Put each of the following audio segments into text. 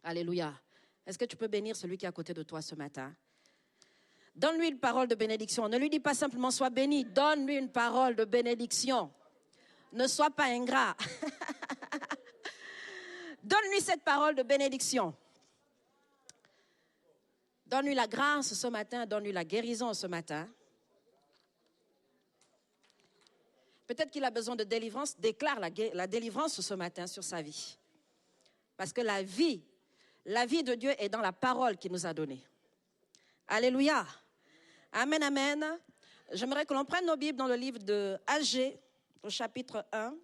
Alléluia. Est-ce que tu peux bénir celui qui est à côté de toi ce matin? Donne-lui une parole de bénédiction. Ne lui dis pas simplement sois béni. Donne-lui une parole de bénédiction. Ne sois pas ingrat. Donne-lui cette parole de bénédiction. Donne-lui la grâce ce matin. Donne-lui la guérison ce matin. Peut-être qu'il a besoin de délivrance. Déclare la délivrance ce matin sur sa vie. Parce que la vie de Dieu est dans la parole qu'il nous a donnée. Alléluia. Amen, amen. J'aimerais que l'on prenne nos Bibles dans le livre de Agé, au chapitre 1.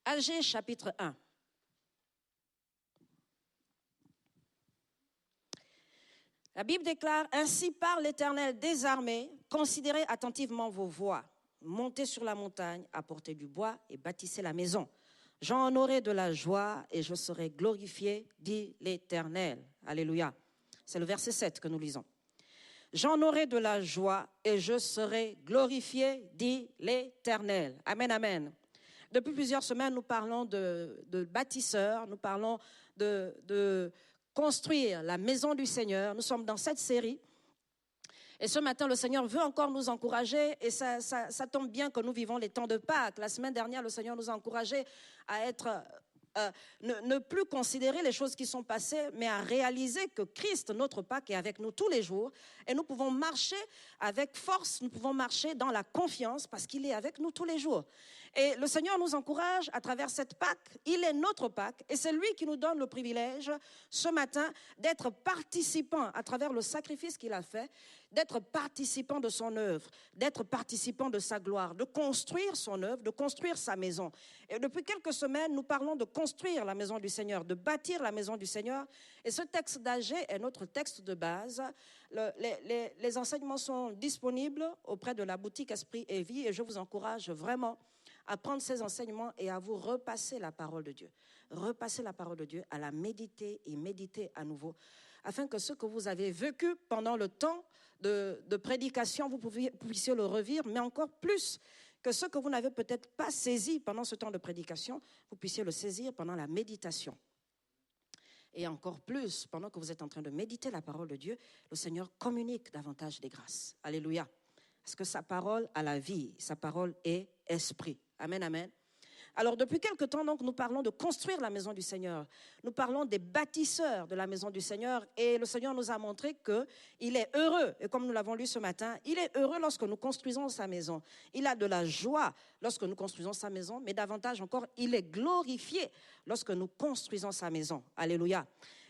Agé, chapitre 1. La Bible déclare, ainsi parle l'Éternel des armées, considérez attentivement vos voies, montez sur la montagne, apportez du bois et bâtissez la maison. J'en aurai de la joie et je serai glorifié, dit l'Éternel. Alléluia. C'est le verset 7 que nous lisons. J'en aurai de la joie et je serai glorifié, dit l'Éternel. Amen, amen. Depuis plusieurs semaines, nous parlons de bâtisseurs, nous parlons de construire la maison du Seigneur. Nous sommes dans cette série. Et ce matin, le Seigneur veut encore nous encourager. Et ça tombe bien que nous vivons les temps de Pâques. La semaine dernière, le Seigneur nous a encouragés à être... ne plus considérer les choses qui sont passées, mais à réaliser que Christ, notre Pâques, est avec nous tous les jours. Et nous pouvons marcher avec force, nous pouvons marcher dans la confiance parce qu'il est avec nous tous les jours. Et le Seigneur nous encourage à travers cette Pâques. Il est notre Pâques et c'est lui qui nous donne le privilège ce matin d'être participant à travers le sacrifice qu'il a fait, d'être participant de son œuvre, d'être participant de sa gloire, de construire son œuvre, de construire sa maison. Et depuis quelques semaines, nous parlons de construire la maison du Seigneur, de bâtir la maison du Seigneur. Et ce texte d'Agé est notre texte de base. Les enseignements sont disponibles auprès de la boutique Esprit et Vie et je vous encourage vraiment à prendre ces enseignements et à vous repasser la parole de Dieu. Repasser la parole de Dieu, à la méditer et méditer à nouveau, afin que ce que vous avez vécu pendant le temps de prédication, vous puissiez le revivre, mais encore plus que ce que vous n'avez peut-être pas saisi pendant ce temps de prédication, vous puissiez le saisir pendant la méditation. Et encore plus, pendant que vous êtes en train de méditer la parole de Dieu, le Seigneur communique davantage des grâces. Alléluia. Parce que sa parole a la vie, sa parole est esprit. Amen, amen. Alors, depuis quelque temps, donc, nous parlons de construire la maison du Seigneur. Nous parlons des bâtisseurs de la maison du Seigneur. Et le Seigneur nous a montré qu'il est heureux. Et comme nous l'avons lu ce matin, il est heureux lorsque nous construisons sa maison. Il a de la joie lorsque nous construisons sa maison. Mais davantage encore, il est glorifié lorsque nous construisons sa maison. Alléluia.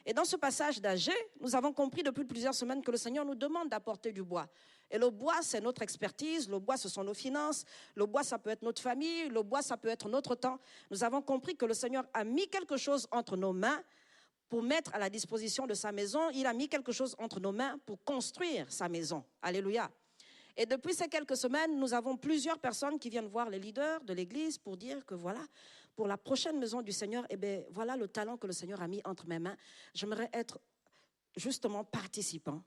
Et dans ce passage d'Agé, nous avons compris depuis plusieurs semaines que le Seigneur nous demande d'apporter du bois. Et le bois, c'est notre expertise, le bois, ce sont nos finances, le bois, ça peut être notre famille, le bois, ça peut être notre temps. Nous avons compris que le Seigneur a mis quelque chose entre nos mains pour mettre à la disposition de sa maison. Il a mis quelque chose entre nos mains pour construire sa maison. Alléluia. Et depuis ces quelques semaines, nous avons plusieurs personnes qui viennent voir les leaders de l'Église pour dire que voilà, pour la prochaine maison du Seigneur, eh bien, voilà le talent que le Seigneur a mis entre mes mains. J'aimerais être justement participant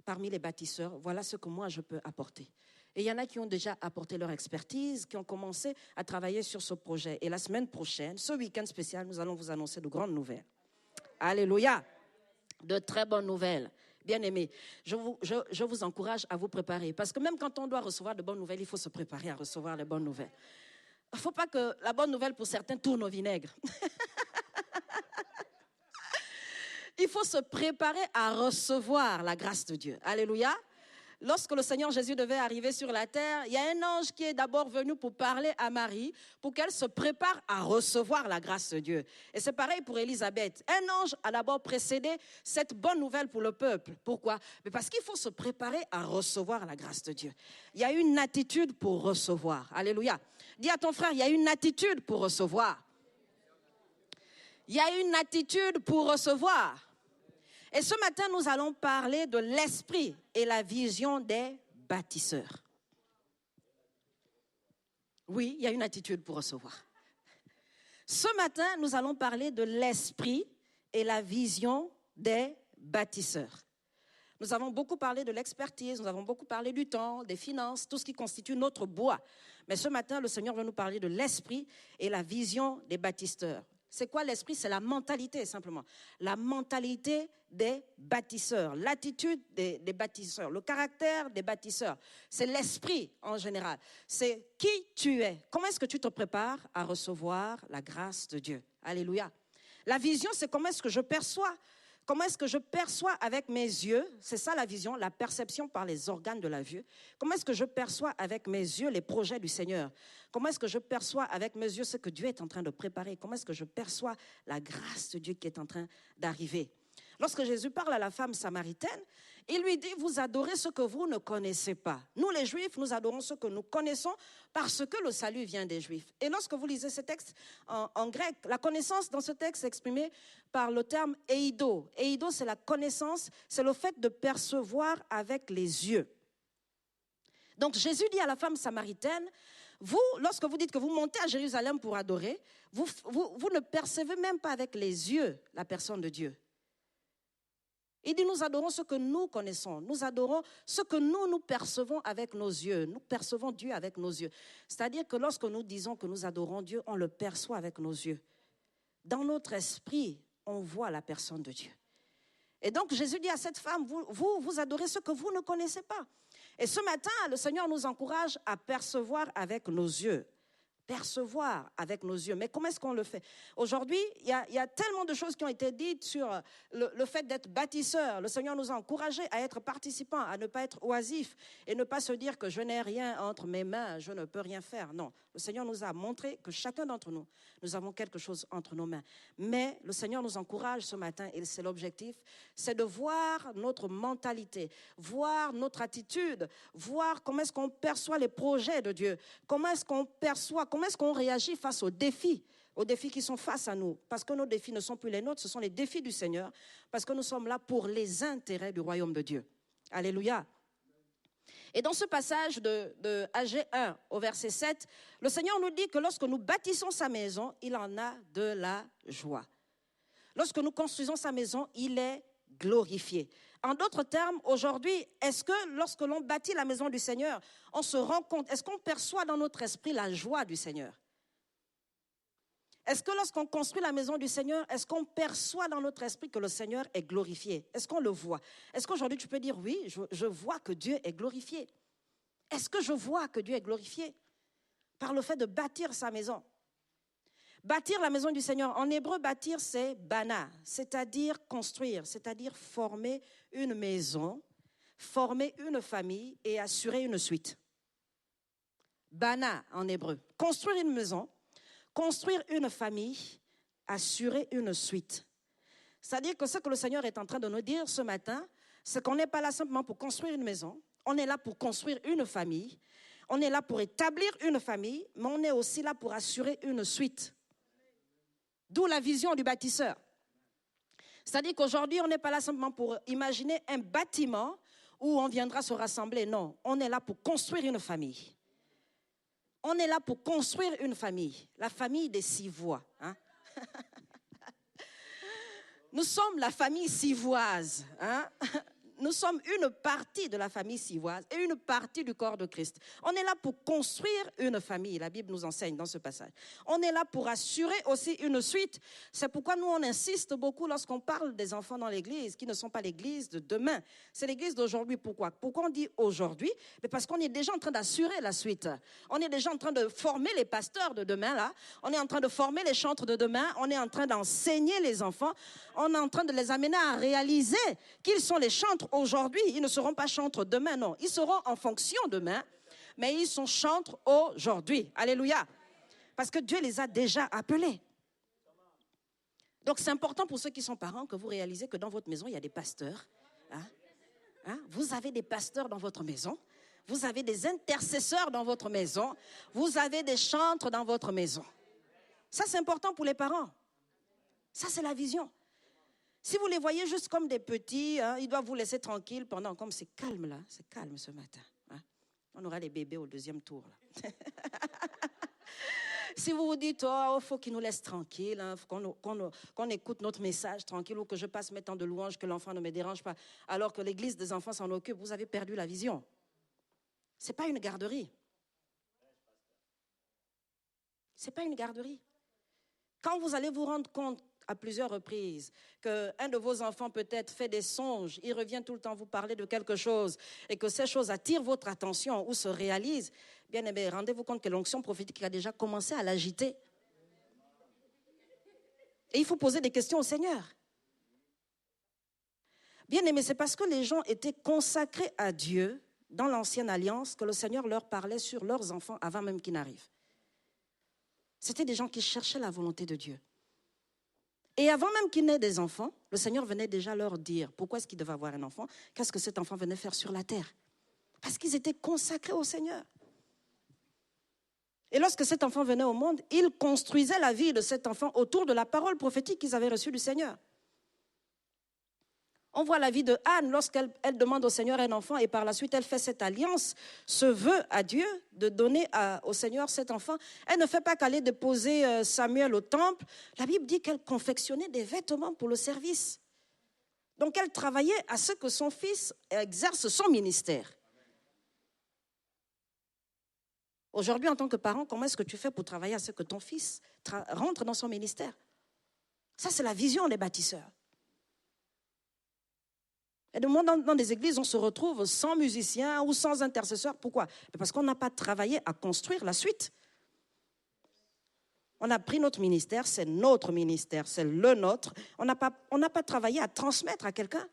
parmi les bâtisseurs. Voilà ce que moi je peux apporter. Et il y en a qui ont déjà apporté leur expertise, qui ont commencé à travailler sur ce projet. Et la semaine prochaine, ce week-end spécial, nous allons vous annoncer de grandes nouvelles. Alléluia. De très bonnes nouvelles. Bien-aimés, je vous encourage à vous préparer. Parce que même quand on doit recevoir de bonnes nouvelles, il faut se préparer à recevoir les bonnes nouvelles. Il ne faut pas que la bonne nouvelle pour certains tourne au vinaigre. Il faut se préparer à recevoir la grâce de Dieu. Alléluia. Lorsque le Seigneur Jésus devait arriver sur la terre, il y a un ange qui est d'abord venu pour parler à Marie, pour qu'elle se prépare à recevoir la grâce de Dieu. Et c'est pareil pour Élisabeth. Un ange a d'abord précédé cette bonne nouvelle pour le peuple. Pourquoi? Mais parce qu'il faut se préparer à recevoir la grâce de Dieu. Il y a une attitude pour recevoir. Alléluia. Dis à ton frère, il y a une attitude pour recevoir. Il y a une attitude pour recevoir. Et ce matin, nous allons parler de l'esprit et la vision des bâtisseurs. Oui, il y a une attitude pour recevoir. Ce matin, nous allons parler de l'esprit et la vision des bâtisseurs. Nous avons beaucoup parlé de l'expertise, nous avons beaucoup parlé du temps, des finances, tout ce qui constitue notre bois. Mais ce matin, le Seigneur veut nous parler de l'esprit et la vision des bâtisseurs. C'est quoi l'esprit? C'est la mentalité, simplement. La mentalité des bâtisseurs, l'attitude des bâtisseurs, le caractère des bâtisseurs. C'est l'esprit en général. C'est qui tu es. Comment est-ce que tu te prépares à recevoir la grâce de Dieu? Alléluia. La vision, c'est comment est-ce que je perçois. Comment est-ce que je perçois avec mes yeux? C'est ça la vision, la perception par les organes de la vue. Comment est-ce que je perçois avec mes yeux les projets du Seigneur? Comment est-ce que je perçois avec mes yeux ce que Dieu est en train de préparer? Comment est-ce que je perçois la grâce de Dieu qui est en train d'arriver? Lorsque Jésus parle à la femme samaritaine, il lui dit, vous adorez ce que vous ne connaissez pas. Nous, les Juifs, nous adorons ce que nous connaissons parce que le salut vient des Juifs. Et lorsque vous lisez ce texte en grec, la connaissance dans ce texte est exprimée par le terme eido. Eido, c'est la connaissance, c'est le fait de percevoir avec les yeux. Donc Jésus dit à la femme samaritaine, vous, lorsque vous dites que vous montez à Jérusalem pour adorer, vous ne percevez même pas avec les yeux la personne de Dieu. Il dit, nous adorons ce que nous connaissons. Nous adorons ce que nous percevons avec nos yeux. Nous percevons Dieu avec nos yeux. C'est-à-dire que lorsque nous disons que nous adorons Dieu, on le perçoit avec nos yeux. Dans notre esprit, on voit la personne de Dieu. Et donc, Jésus dit à cette femme, vous adorez ce que vous ne connaissez pas. Et ce matin, le Seigneur nous encourage à percevoir avec nos yeux. Percevoir avec nos yeux. Mais comment est-ce qu'on le fait? Aujourd'hui, il y a tellement de choses qui ont été dites sur le fait d'être bâtisseur. Le Seigneur nous a encouragés à être participants, à ne pas être oisifs et ne pas se dire que je n'ai rien entre mes mains, je ne peux rien faire. Non, le Seigneur nous a montré que chacun d'entre nous, nous avons quelque chose entre nos mains. Mais le Seigneur nous encourage ce matin, et c'est l'objectif, c'est de voir notre mentalité, voir notre attitude, voir comment est-ce qu'on perçoit les projets de Dieu, comment est-ce qu'on perçoit, comment est-ce qu'on réagit face aux défis qui sont face à nous. Parce que nos défis ne sont plus les nôtres, ce sont les défis du Seigneur. Parce que nous sommes là pour les intérêts du royaume de Dieu. Alléluia. Et dans ce passage de Agé 1 au verset 7, le Seigneur nous dit que lorsque nous bâtissons sa maison, il en a de la joie. Lorsque nous construisons sa maison, il est glorifié. En d'autres termes, aujourd'hui, est-ce que lorsque l'on bâtit la maison du Seigneur, on se rend compte, est-ce qu'on perçoit dans notre esprit la joie du Seigneur? Est-ce que lorsqu'on construit la maison du Seigneur, est-ce qu'on perçoit dans notre esprit que le Seigneur est glorifié? Est-ce qu'on le voit? Est-ce qu'aujourd'hui tu peux dire, oui, je vois que Dieu est glorifié? Est-ce que je vois que Dieu est glorifié? Par le fait de bâtir sa maison. Bâtir la maison du Seigneur, en hébreu, bâtir, c'est bana, c'est-à-dire construire, c'est-à-dire former une maison, former une famille et assurer une suite. Bana en hébreu, construire une maison, construire une famille, assurer une suite. C'est-à-dire que ce que le Seigneur est en train de nous dire ce matin, c'est qu'on n'est pas là simplement pour construire une maison, on est là pour construire une famille, on est là pour établir une famille, mais on est aussi là pour assurer une suite. D'où la vision du bâtisseur. C'est-à-dire qu'aujourd'hui, on n'est pas là simplement pour imaginer un bâtiment où on viendra se rassembler. Non, on est là pour construire une famille. On est là pour construire une famille. La famille des Sivois. Hein? Nous sommes la famille sivoise. Hein? Nous sommes une partie de la famille sivoise et une partie du corps de Christ. On est là pour construire une famille. La Bible nous enseigne dans ce passage. On est là pour assurer aussi une suite. C'est pourquoi nous, on insiste beaucoup lorsqu'on parle des enfants dans l'église, qui ne sont pas l'église de demain. C'est l'église d'aujourd'hui. Pourquoi? Pourquoi on dit aujourd'hui? Mais parce qu'on est déjà en train d'assurer la suite. On est déjà en train de former les pasteurs de demain, là. On est en train de former les chantres de demain. On est en train d'enseigner les enfants. On est en train de les amener à réaliser qu'ils sont les chantres aujourd'hui. Ils ne seront pas chantres demain, non. Ils seront en fonction demain, mais ils sont chantres aujourd'hui. Alléluia. Parce que Dieu les a déjà appelés. Donc c'est important pour ceux qui sont parents que vous réalisez que dans votre maison, il y a des pasteurs. Hein? Vous avez des pasteurs dans votre maison. Vous avez des intercesseurs dans votre maison. Vous avez des chantres dans votre maison. Ça, c'est important pour les parents. Ça, c'est la vision. Si vous les voyez juste comme des petits, hein, ils doivent vous laisser tranquille pendant, comme c'est calme là, c'est calme ce matin. Hein. On aura les bébés au deuxième tour. Là. Si vous vous dites, oh, faut qu'il nous laisse tranquille, hein, faut qu'on écoute notre message tranquille, ou que je passe mes temps de louange, que l'enfant ne me dérange pas, alors que l'église des enfants s'en occupe, vous avez perdu la vision. Ce n'est pas une garderie. Ce n'est pas une garderie. Quand vous allez vous rendre compte à plusieurs reprises qu'un de vos enfants peut-être fait des songes, il revient tout le temps vous parler de quelque chose et que ces choses attirent votre attention ou se réalisent, bien aimé, rendez-vous compte que l'onction prophétique a déjà commencé à l'agiter. Et il faut poser des questions au Seigneur. Bien aimé, c'est parce que les gens étaient consacrés à Dieu dans l'ancienne alliance que le Seigneur leur parlait sur leurs enfants avant même qu'ils n'arrivent. C'était des gens qui cherchaient la volonté de Dieu. Et avant même qu'ils n'aient des enfants, le Seigneur venait déjà leur dire pourquoi est-ce qu'ils devaient avoir un enfant, qu'est-ce que cet enfant venait faire sur la terre. Parce qu'ils étaient consacrés au Seigneur. Et lorsque cet enfant venait au monde, ils construisaient la vie de cet enfant autour de la parole prophétique qu'ils avaient reçue du Seigneur. On voit la vie de Anne lorsqu'elle demande au Seigneur un enfant et par la suite elle fait cette alliance, ce vœu à Dieu de donner au Seigneur cet enfant. Elle ne fait pas qu'aller déposer Samuel au temple. La Bible dit qu'elle confectionnait des vêtements pour le service. Donc elle travaillait à ce que son fils exerce son ministère. Aujourd'hui, en tant que parent, comment est-ce que tu fais pour travailler à ce que ton fils rentre dans son ministère? Ça, c'est la vision des bâtisseurs. Et de moi, dans des églises, on se retrouve sans musiciens ou sans intercesseurs. Pourquoi? Parce qu'on n'a pas travaillé à construire la suite. On a pris notre ministère, c'est notre ministère, c'est le nôtre. On n'a pas travaillé à transmettre à quelqu'un.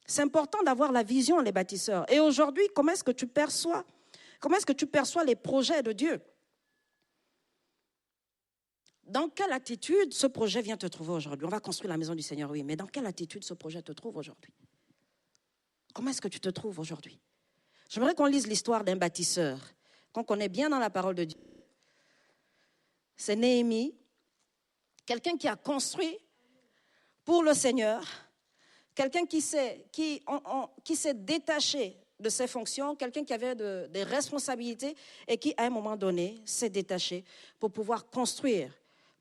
C'est important d'avoir la vision, les bâtisseurs. Et aujourd'hui, comment est-ce que tu perçois les projets de Dieu? Dans quelle attitude ce projet vient te trouver aujourd'hui? On va construire la maison du Seigneur, oui, mais dans quelle attitude ce projet te trouve aujourd'hui? Comment est-ce que tu te trouves aujourd'hui? J'aimerais qu'on lise l'histoire d'un bâtisseur, qu'on connaît bien dans la parole de Dieu. C'est Néhémie, quelqu'un qui a construit pour le Seigneur, quelqu'un qui s'est détaché de ses fonctions, quelqu'un qui avait des responsabilités et qui, à un moment donné, s'est détaché pour pouvoir construire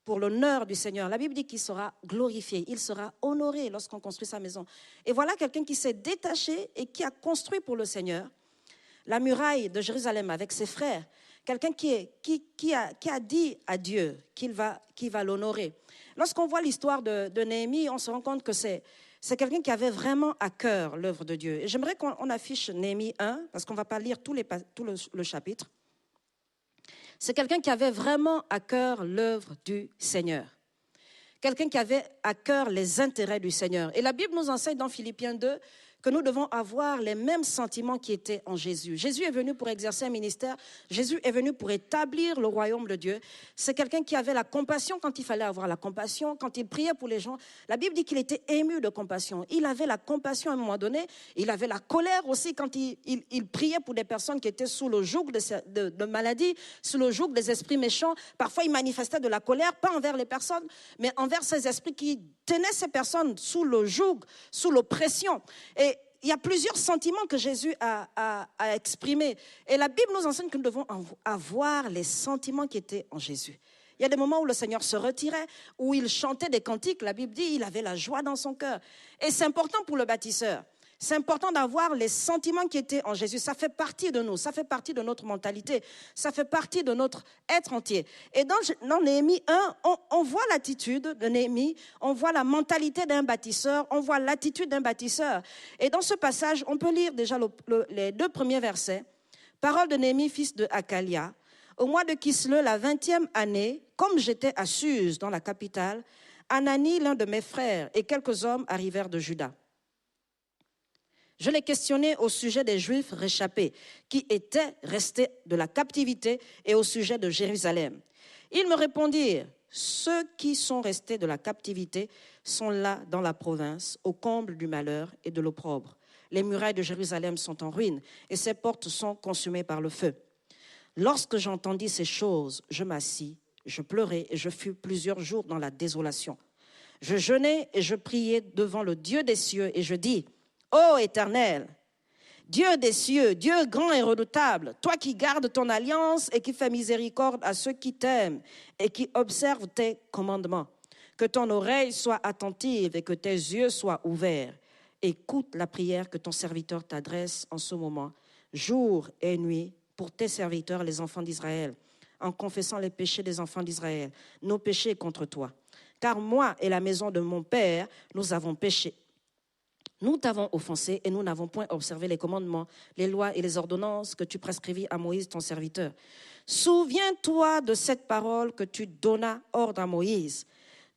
pour l'honneur du Seigneur. La Bible dit qu'il sera glorifié, il sera honoré lorsqu'on construit sa maison. Et voilà quelqu'un qui s'est détaché et qui a construit pour le Seigneur la muraille de Jérusalem avec ses frères. Quelqu'un qui a dit à Dieu qu'il va l'honorer. Lorsqu'on voit l'histoire de Néhémie, on se rend compte que c'est quelqu'un qui avait vraiment à cœur l'œuvre de Dieu. Et j'aimerais qu'on affiche Néhémie 1, parce qu'on ne va pas lire tout le chapitre. C'est quelqu'un qui avait vraiment à cœur l'œuvre du Seigneur. Quelqu'un qui avait à cœur les intérêts du Seigneur. Et la Bible nous enseigne dans Philippiens 2 que nous devons avoir les mêmes sentiments qui étaient en Jésus. Jésus est venu pour exercer un ministère. Jésus est venu pour établir le royaume de Dieu. C'est quelqu'un qui avait la compassion quand il fallait avoir la compassion. Quand il priait pour les gens, la Bible dit qu'il était ému de compassion. Il avait la compassion à un moment donné. Il avait la colère aussi quand il priait pour des personnes qui étaient sous le joug de maladies, sous le joug des esprits méchants. Parfois, il manifestait de la colère, pas envers les personnes, mais envers ces esprits qui tenaient ces personnes sous le joug, sous l'oppression. Et il y a plusieurs sentiments que Jésus a exprimés. Et la Bible nous enseigne que nous devons avoir les sentiments qui étaient en Jésus. Il y a des moments où le Seigneur se retirait, où il chantait des cantiques. La Bible dit qu'il avait la joie dans son cœur. Et c'est important pour le bâtisseur. C'est important d'avoir les sentiments qui étaient en Jésus. Ça fait partie de nous, ça fait partie de notre mentalité, ça fait partie de notre être entier. Et dans Néhémie 1, on voit l'attitude de Néhémie, on voit la mentalité d'un bâtisseur, on voit l'attitude d'un bâtisseur. Et dans ce passage, on peut lire déjà les 2 premiers versets. Parole de Néhémie, fils de Hakalia. Au mois de Kislev, la 20e année, comme j'étais à Suse, dans la capitale, Anani, l'un de mes frères, et quelques hommes arrivèrent de Juda. Je les questionnais au sujet des Juifs réchappés qui étaient restés de la captivité et au sujet de Jérusalem. Ils me répondirent, ceux qui sont restés de la captivité sont là dans la province, au comble du malheur et de l'opprobre. Les murailles de Jérusalem sont en ruine et ses portes sont consumées par le feu. Lorsque j'entendis ces choses, je m'assis, je pleurai et je fus plusieurs jours dans la désolation. Je jeûnai et je priai devant le Dieu des cieux et je dis, ô Éternel, Dieu des cieux, Dieu grand et redoutable, toi qui gardes ton alliance et qui fais miséricorde à ceux qui t'aiment et qui observent tes commandements. Que ton oreille soit attentive et que tes yeux soient ouverts. Écoute la prière que ton serviteur t'adresse en ce moment, jour et nuit, pour tes serviteurs, les enfants d'Israël, en confessant les péchés des enfants d'Israël, nos péchés contre toi. Car moi et la maison de mon père, nous avons péché. Nous t'avons offensé et nous n'avons point observé les commandements, les lois et les ordonnances que tu prescrivis à Moïse, ton serviteur. Souviens-toi de cette parole que tu donnas ordre à Moïse,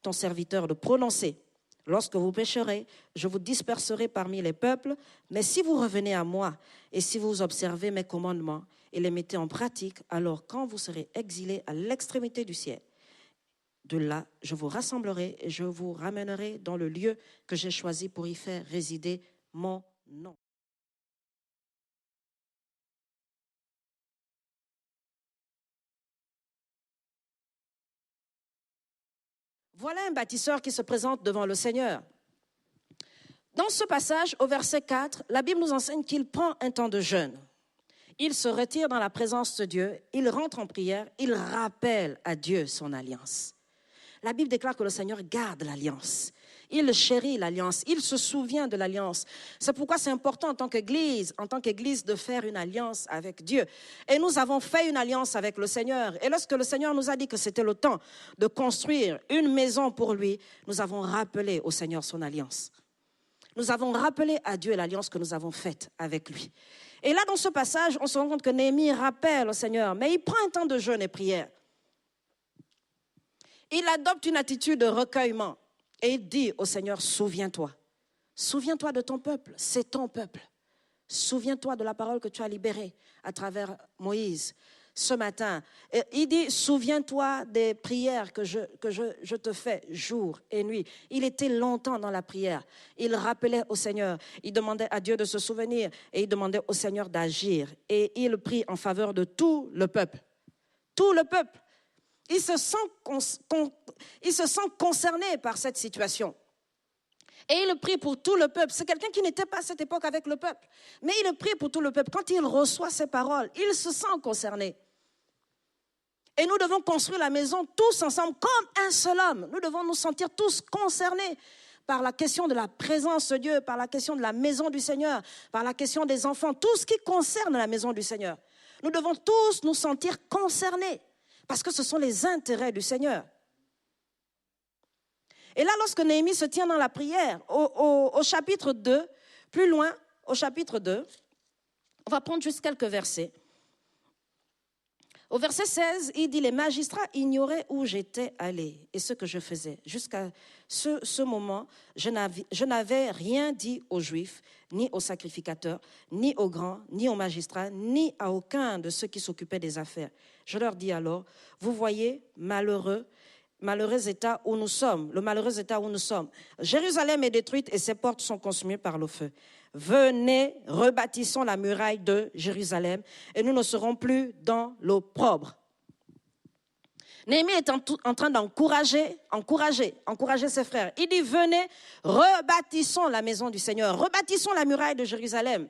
ton serviteur, de prononcer. Lorsque vous pécherez, je vous disperserai parmi les peuples, mais si vous revenez à moi et si vous observez mes commandements et les mettez en pratique, alors quand vous serez exilés à l'extrémité du ciel, de là, je vous rassemblerai et je vous ramènerai dans le lieu que j'ai choisi pour y faire résider mon nom. Voilà un bâtisseur qui se présente devant le Seigneur. Dans ce passage, au verset 4, la Bible nous enseigne qu'il prend un temps de jeûne. Il se retire dans la présence de Dieu, il rentre en prière, il rappelle à Dieu son alliance. La Bible déclare que le Seigneur garde l'alliance. Il chérit l'alliance, il se souvient de l'alliance. C'est pourquoi c'est important en tant qu'Église, de faire une alliance avec Dieu. Et nous avons fait une alliance avec le Seigneur. Et lorsque le Seigneur nous a dit que c'était le temps de construire une maison pour lui, nous avons rappelé au Seigneur son alliance. Nous avons rappelé à Dieu l'alliance que nous avons faite avec lui. Et là, dans ce passage, on se rend compte que Néhémie rappelle au Seigneur, mais il prend un temps de jeûne et prière. Il adopte une attitude de recueillement et il dit au Seigneur, souviens-toi. Souviens-toi de ton peuple, c'est ton peuple. Souviens-toi de la parole que tu as libérée à travers Moïse ce matin. Et il dit, souviens-toi des prières que je te fais jour et nuit. Il était longtemps dans la prière. Il rappelait au Seigneur. Il demandait à Dieu de se souvenir et il demandait au Seigneur d'agir. Et il prie en faveur de tout le peuple. Tout le peuple. Il se sent concerné par cette situation. Et il prie pour tout le peuple. C'est quelqu'un qui n'était pas à cette époque avec le peuple. Mais il prie pour tout le peuple. Quand il reçoit ces paroles, il se sent concerné. Et nous devons construire la maison tous ensemble comme un seul homme. Nous devons nous sentir tous concernés par la question de la présence de Dieu, par la question de la maison du Seigneur, par la question des enfants, tout ce qui concerne la maison du Seigneur. Nous devons tous nous sentir concernés. Parce que ce sont les intérêts du Seigneur. Et là, lorsque Néhémie se tient dans la prière, au chapitre 2, plus loin, au chapitre 2, on va prendre juste quelques versets. Au verset 16, il dit, les magistrats ignoraient où j'étais allé et ce que je faisais. Jusqu'à ce moment, je n'avais rien dit aux Juifs, ni aux sacrificateurs, ni aux grands, ni aux magistrats, ni à aucun de ceux qui s'occupaient des affaires. Je leur dis alors, vous voyez, malheureux état où nous sommes, le malheureux état où nous sommes. Jérusalem est détruite et ses portes sont consumées par le feu. Venez, rebâtissons la muraille de Jérusalem et nous ne serons plus dans l'opprobre. Néhémie est en train d'encourager ses frères. Il dit, venez, rebâtissons la maison du Seigneur, rebâtissons la muraille de Jérusalem.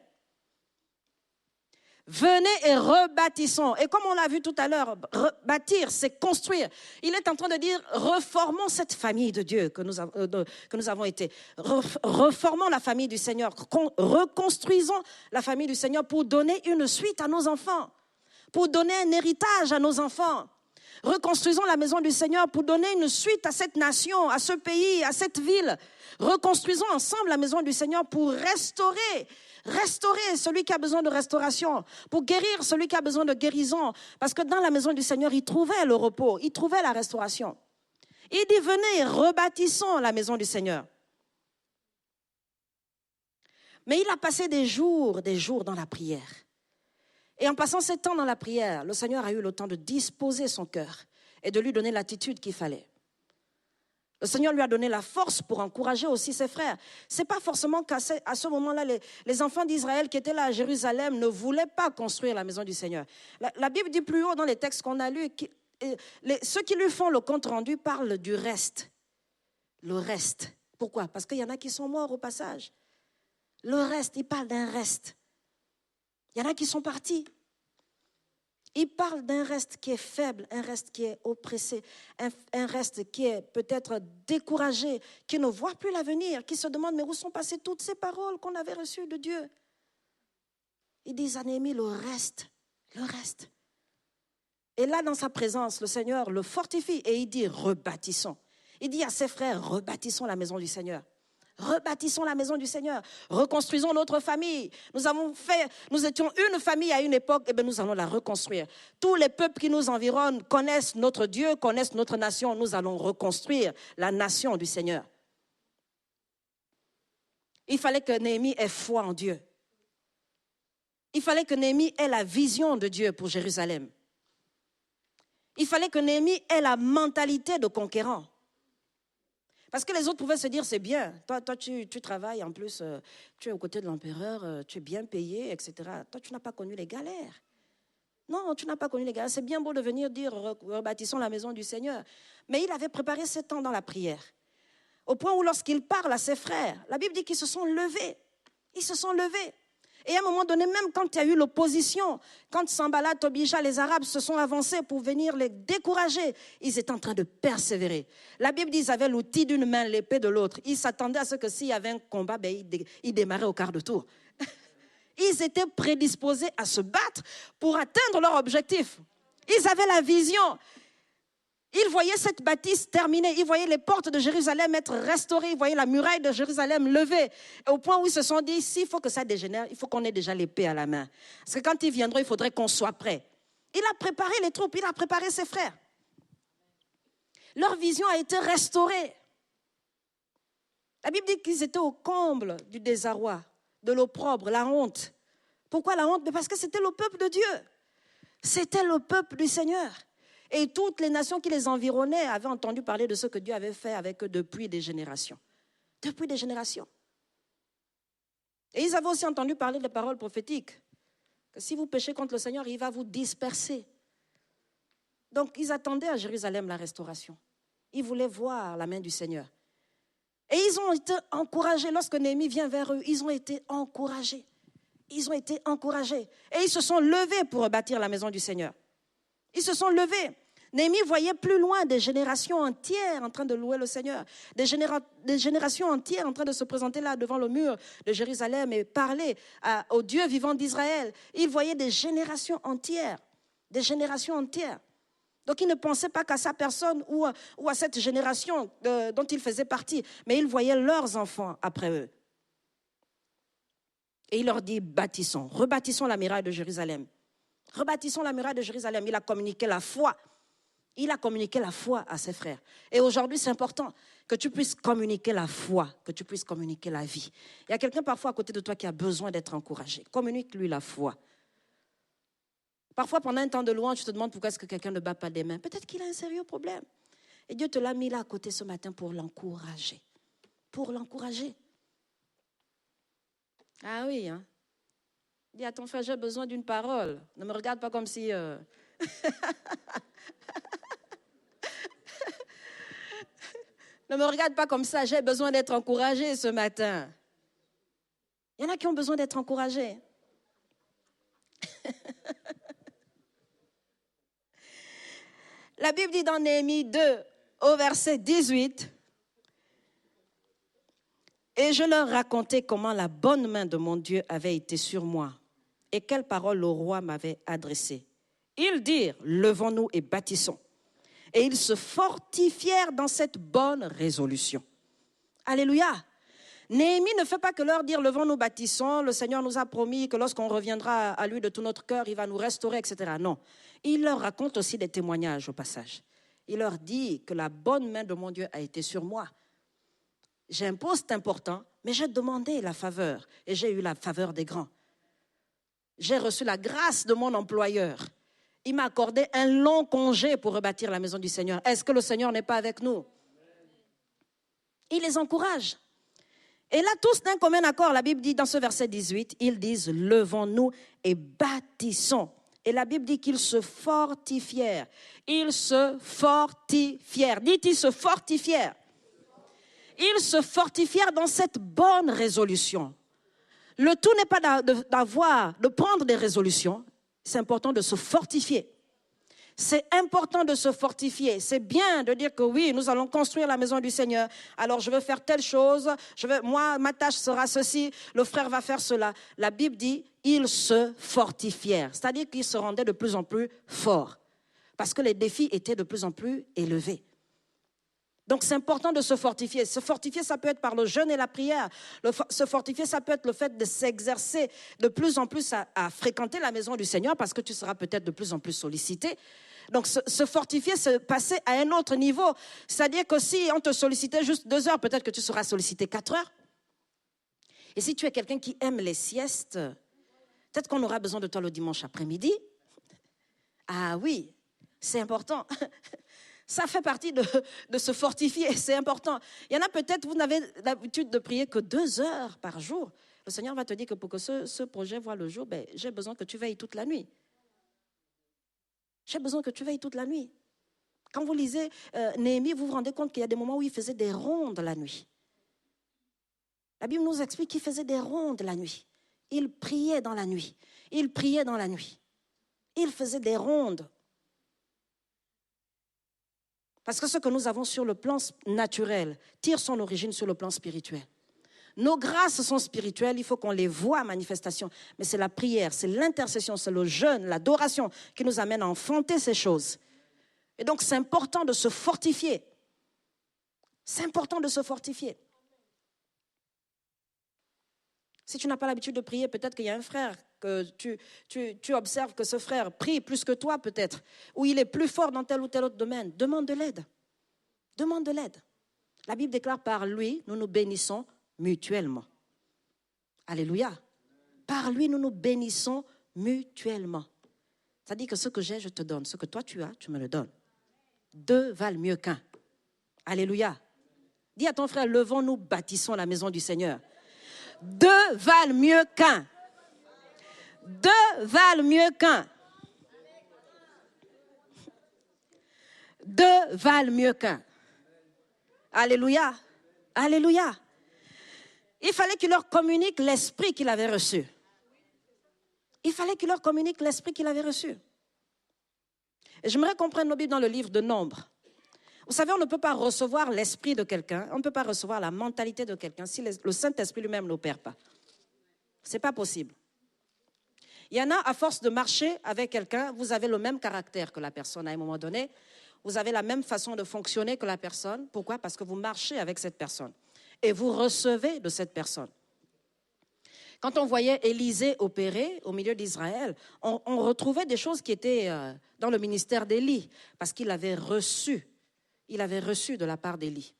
Venez et rebâtissons. Et comme on l'a vu tout à l'heure, bâtir, c'est construire. Il est en train de dire, reformons cette famille de Dieu que nous avons été. Reformons la famille du Seigneur. Reconstruisons la famille du Seigneur pour donner une suite à nos enfants. Pour donner un héritage à nos enfants. Reconstruisons la maison du Seigneur pour donner une suite à cette nation, à ce pays, à cette ville. Reconstruisons ensemble la maison du Seigneur pour restaurer celui qui a besoin de restauration, pour guérir celui qui a besoin de guérison. Parce que dans la maison du Seigneur, il trouvait le repos, il trouvait la restauration. Il dit, venez, rebâtissons la maison du Seigneur. Mais il a passé des jours dans la prière. Et en passant ce temps dans la prière, le Seigneur a eu le temps de disposer son cœur et de lui donner l'attitude qu'il fallait. Le Seigneur lui a donné la force pour encourager aussi ses frères. Ce n'est pas forcément qu'à ce moment-là, les enfants d'Israël qui étaient là à Jérusalem ne voulaient pas construire la maison du Seigneur. La Bible dit plus haut dans les textes qu'on a lus, ceux qui lui font le compte rendu parlent du reste. Le reste. Pourquoi? Parce qu'il y en a qui sont morts au passage. Le reste, il parle d'un reste. Il y en a qui sont partis. Il parle d'un reste qui est faible, un reste qui est oppressé, un reste qui est peut-être découragé, qui ne voit plus l'avenir, qui se demande mais où sont passées toutes ces paroles qu'on avait reçues de Dieu. Il dit à Néhémie, le reste. Et là, dans sa présence, le Seigneur le fortifie et il dit, rebâtissons. Il dit à ses frères, rebâtissons la maison du Seigneur. Rebâtissons la maison du Seigneur. Reconstruisons notre famille. Nous étions une famille à une époque, et bien nous allons la reconstruire. Tous les peuples qui nous environnent connaissent notre Dieu, connaissent notre nation. Nous allons reconstruire la nation du Seigneur. Il fallait que Néhémie ait foi en Dieu. Il fallait que Néhémie ait la vision de Dieu pour Jérusalem. Il fallait que Néhémie ait la mentalité de conquérant. Parce que les autres pouvaient se dire, c'est bien, toi tu travailles, en plus, tu es aux côtés de l'empereur, tu es bien payé, etc. Toi, tu n'as pas connu les galères. Non, tu n'as pas connu les galères. C'est bien beau de venir dire, rebâtissons la maison du Seigneur. Mais il avait préparé 7 ans dans la prière. Au point où lorsqu'il parle à ses frères, la Bible dit qu'ils se sont levés. Ils se sont levés. Et à un moment donné, même quand il y a eu l'opposition, quand Sanballat, Tobija, les Arabes se sont avancés pour venir les décourager, ils étaient en train de persévérer. La Bible dit qu'ils avaient l'outil d'une main, l'épée de l'autre. Ils s'attendaient à ce que s'il y avait un combat, ils démarraient au quart de tour. Ils étaient prédisposés à se battre pour atteindre leur objectif. Ils avaient la vision. Ils voyaient cette bâtisse terminée, ils voyaient les portes de Jérusalem être restaurées, ils voyaient la muraille de Jérusalem levée, au point où ils se sont dit, s'il faut que ça dégénère, il faut qu'on ait déjà l'épée à la main. Parce que quand ils viendront, il faudrait qu'on soit prêt. Il a préparé les troupes, il a préparé ses frères. Leur vision a été restaurée. La Bible dit qu'ils étaient au comble du désarroi, de l'opprobre, la honte. Pourquoi la honte? Mais parce que c'était le peuple de Dieu. C'était le peuple du Seigneur. Et toutes les nations qui les environnaient avaient entendu parler de ce que Dieu avait fait avec eux depuis des générations. Depuis des générations. Et ils avaient aussi entendu parler des paroles prophétiques. Que si vous péchez contre le Seigneur, il va vous disperser. Donc ils attendaient à Jérusalem la restauration. Ils voulaient voir la main du Seigneur. Et ils ont été encouragés. Lorsque Néhémie vient vers eux, ils ont été encouragés. Ils ont été encouragés. Et ils se sont levés pour rebâtir la maison du Seigneur. Ils se sont levés. Néhémie voyait plus loin des générations entières en train de louer le Seigneur. Des générations entières en train de se présenter là devant le mur de Jérusalem et parler au Dieu vivant d'Israël. Il voyait des générations entières. Des générations entières. Donc il ne pensait pas qu'à sa personne ou à cette génération dont il faisait partie. Mais il voyait leurs enfants après eux. Et il leur dit, bâtissons, rebâtissons la muraille de Jérusalem. Rebâtissons la muraille de Jérusalem. Il a communiqué la foi. Il a communiqué la foi à ses frères. Et aujourd'hui, c'est important que tu puisses communiquer la foi, que tu puisses communiquer la vie. Il y a quelqu'un parfois à côté de toi qui a besoin d'être encouragé. Communique-lui la foi. Parfois, pendant un temps de louange, tu te demandes pourquoi est-ce que quelqu'un ne bat pas des mains. Peut-être qu'il a un sérieux problème. Et Dieu te l'a mis là à côté ce matin pour l'encourager. Pour l'encourager. Ah oui, hein. Dis à ton frère, j'ai besoin d'une parole. Ne me regarde pas comme si... Ne me regarde pas comme ça, j'ai besoin d'être encouragé ce matin. Il y en a qui ont besoin d'être encouragés. La Bible dit dans Néhémie 2, au verset 18, « Et je leur racontai comment la bonne main de mon Dieu avait été sur moi et quelles paroles le roi m'avait adressées. Ils dirent, levons-nous et bâtissons. Et ils se fortifièrent dans cette bonne résolution. » Alléluia. Néhémie ne fait pas que leur dire, levons-nous, bâtissons. Le Seigneur nous a promis que lorsqu'on reviendra à lui de tout notre cœur, il va nous restaurer, etc. Non. Il leur raconte aussi des témoignages au passage. Il leur dit que la bonne main de mon Dieu a été sur moi. J'ai un poste important, mais j'ai demandé la faveur et j'ai eu la faveur des grands. J'ai reçu la grâce de mon employeur. Il m'a accordé un long congé pour rebâtir la maison du Seigneur. Est-ce que le Seigneur n'est pas avec nous? Il les encourage. Et là, tous d'un commun accord, la Bible dit dans ce verset 18, ils disent, levons-nous et bâtissons. Et la Bible dit qu'ils se fortifièrent. Ils se fortifièrent. Dites, ils se fortifièrent. Ils se fortifièrent dans cette bonne résolution. Le tout n'est pas de prendre des résolutions, c'est important de se fortifier. C'est important de se fortifier. C'est bien de dire que oui, nous allons construire la maison du Seigneur. Alors je veux faire telle chose. Moi, ma tâche sera ceci. Le frère va faire cela. La Bible dit, ils se fortifièrent. C'est-à-dire qu'ils se rendaient de plus en plus forts. Parce que les défis étaient de plus en plus élevés. Donc c'est important de se fortifier. Se fortifier, ça peut être par le jeûne et la prière. Se fortifier, ça peut être le fait de s'exercer de plus en plus à fréquenter la maison du Seigneur parce que tu seras peut-être de plus en plus sollicité. Donc se fortifier, c'est passer à un autre niveau. C'est-à-dire que si on te sollicitait juste 2 heures, peut-être que tu seras sollicité 4 heures. Et si tu es quelqu'un qui aime les siestes, peut-être qu'on aura besoin de toi le dimanche après-midi. Ah oui, c'est important. Ça fait partie de se fortifier, c'est important. Il y en a peut-être, vous n'avez l'habitude de prier que 2 heures par jour. Le Seigneur va te dire que pour que ce projet voie le jour, j'ai besoin que tu veilles toute la nuit. J'ai besoin que tu veilles toute la nuit. Quand vous lisez Néhémie, vous vous rendez compte qu'il y a des moments où il faisait des rondes la nuit. La Bible nous explique qu'il faisait des rondes la nuit. Il priait dans la nuit. Il priait dans la nuit. Il faisait des rondes. Parce que ce que nous avons sur le plan naturel tire son origine sur le plan spirituel. Nos grâces sont spirituelles, il faut qu'on les voie à manifestation. Mais c'est la prière, c'est l'intercession, c'est le jeûne, l'adoration qui nous amène à enfanter ces choses. Et donc c'est important de se fortifier. C'est important de se fortifier. Si tu n'as pas l'habitude de prier, peut-être qu'il y a un frère que tu observes que ce frère prie plus que toi peut-être, ou il est plus fort dans tel ou tel autre domaine. Demande de l'aide. Demande de l'aide. La Bible déclare par lui, nous nous bénissons mutuellement. Alléluia. Par lui, nous nous bénissons mutuellement. Ça dit que ce que j'ai, je te donne. Ce que toi tu as, tu me le donnes. 2 valent mieux qu'un. Alléluia. Dis à ton frère, levons-nous, bâtissons la maison du Seigneur. 2 valent mieux qu'un. 2 valent mieux qu'un. 2 valent mieux qu'un. Alléluia. Alléluia. Il fallait qu'il leur communique l'esprit qu'il avait reçu. Il fallait qu'il leur communique l'esprit qu'il avait reçu. Et j'aimerais qu'on prenne nos Bibles dans le livre de Nombres. Vous savez, on ne peut pas recevoir l'esprit de quelqu'un, on ne peut pas recevoir la mentalité de quelqu'un si le Saint-Esprit lui-même n'opère pas. Ce n'est pas possible. Il y en a, à force de marcher avec quelqu'un, vous avez le même caractère que la personne à un moment donné. Vous avez la même façon de fonctionner que la personne. Pourquoi? Parce que vous marchez avec cette personne. Et vous recevez de cette personne. Quand on voyait Élisée opérer au milieu d'Israël, on retrouvait des choses qui étaient dans le ministère d'Élie, parce qu'il avait reçu de la part d'Élie.